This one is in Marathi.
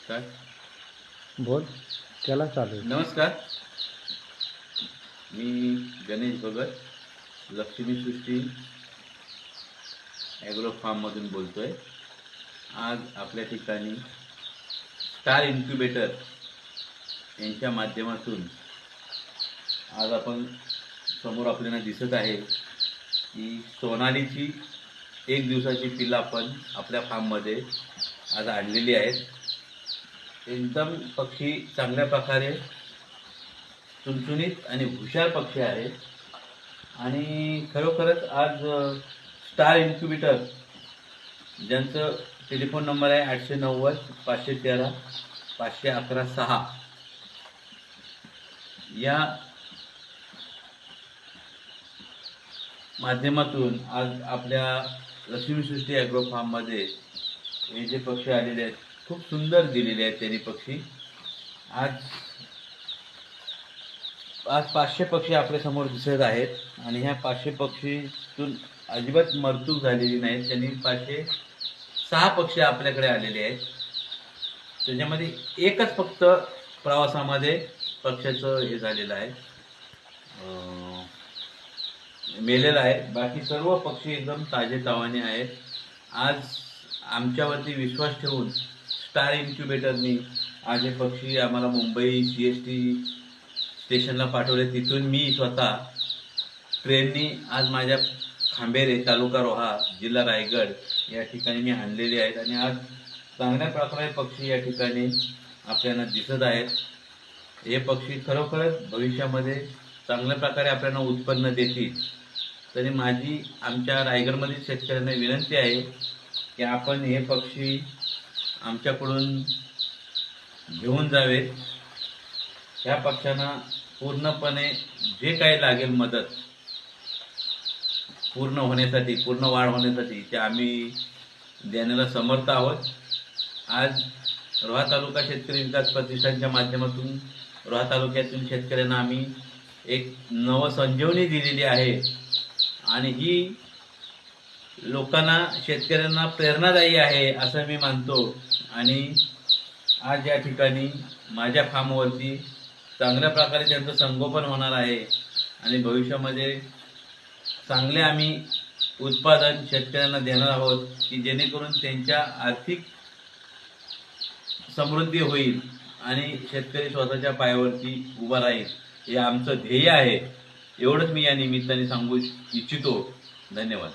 काय बोल त्याला चालू आहे. नमस्कार, मी गणेश भगत, लक्ष्मी सृष्टी ॲग्रो फार्ममधून बोलतोय. आज आपल्या ठिकाणी स्टार इन्क्युबेटर यांच्या माध्यमातून आज आपण समोर आपल्याला दिसत आहे की सोनालीची 1 दिवसाची पिल्लं आपण आपल्या फार्ममध्ये आज आणलेली आहेत. एकदम पक्षी चांगल्या प्रकारे चुणचुणीत आणि हुशार पक्षी आहे. आणि खरोखरच आज स्टार इन्क्युबेटर ज्यांचं टेलिफोन नंबर आहे 890 513 511 6 या माध्यमातून आज आपल्या लक्ष्मी सृष्टी ॲग्रो फार्ममध्ये हे जे पक्षी आलेले आहेत खूप सुंदर दिलेले आहेत त्यांनी पक्षी. आज 500 पक्षी आपल्यासमोर दिसत आहेत आणि ह्या 500 पक्षीतून अजिबात मरतूक झालेली नाहीत. त्यांनी 506 पक्षी आपल्याकडे आलेले आहेत. त्याच्यामध्ये एकच फक्त प्रवासामध्ये पक्ष्याचं हे झालेलं आहे, मेलेला आहे. बाकी सर्व पक्षी एकदम ताजेतवाने आहेत. आज आमच्यावरती विश्वास ठेवून स्टार इन्क्युबेटरनी आज हे पक्षी आम्हाला मुंबई CST स्टेशनला पाठवले. तिथून मी स्वतः ट्रेननी आज माझ्या खांबेरे तालुका रोहा जिल्हा रायगड या ठिकाणी मी आणलेले आहेत. आणि आज चांगल्या प्रकारे पक्षी या ठिकाणी आपल्याला दिसत आहेत. हे पक्षी खरोखरच भविष्यामध्ये चांगल्या प्रकारे आपल्याला उत्पन्न देतील. तरी माझी आमच्या रायगडमधील शेतकऱ्यांना विनंती आहे की आपण हे पक्षी आमच्याकडून घेऊन जावेत. ह्या पक्ष्यांना पूर्णपणे जे काही लागेल मदत पूर्ण होण्यासाठी, पूर्ण वाढ होण्यासाठी ते आम्ही देण्याला समर्थ आहोत. आज रोहा तालुका शेतकरी विकास प्रतिष्ठानच्या माध्यमातून रोहा तालुक्यातील शेतकऱ्यांना आम्ही एक नवसंजीवनी दिलेली आहे आणि ही लोकांना, शेतकऱ्यांना प्रेरणादायी आहे असं मी मानतो. आणि आज या ठिकाणी माझ्या फार्मवरती चांगल्या प्रकारे त्यांचं संगोपन होणार आहे आणि भविष्यामध्ये चांगले आम्ही उत्पादन शेतकऱ्यांना देणार आहोत की जेणेकरून त्यांच्या आर्थिक समृद्धी होईल आणि शेतकरी स्वतःच्या पायावरती उभा राहील. हे आमचं ध्येय आहे. एवढंच मी या निमित्ताने सांगू इच्छितो. धन्यवाद.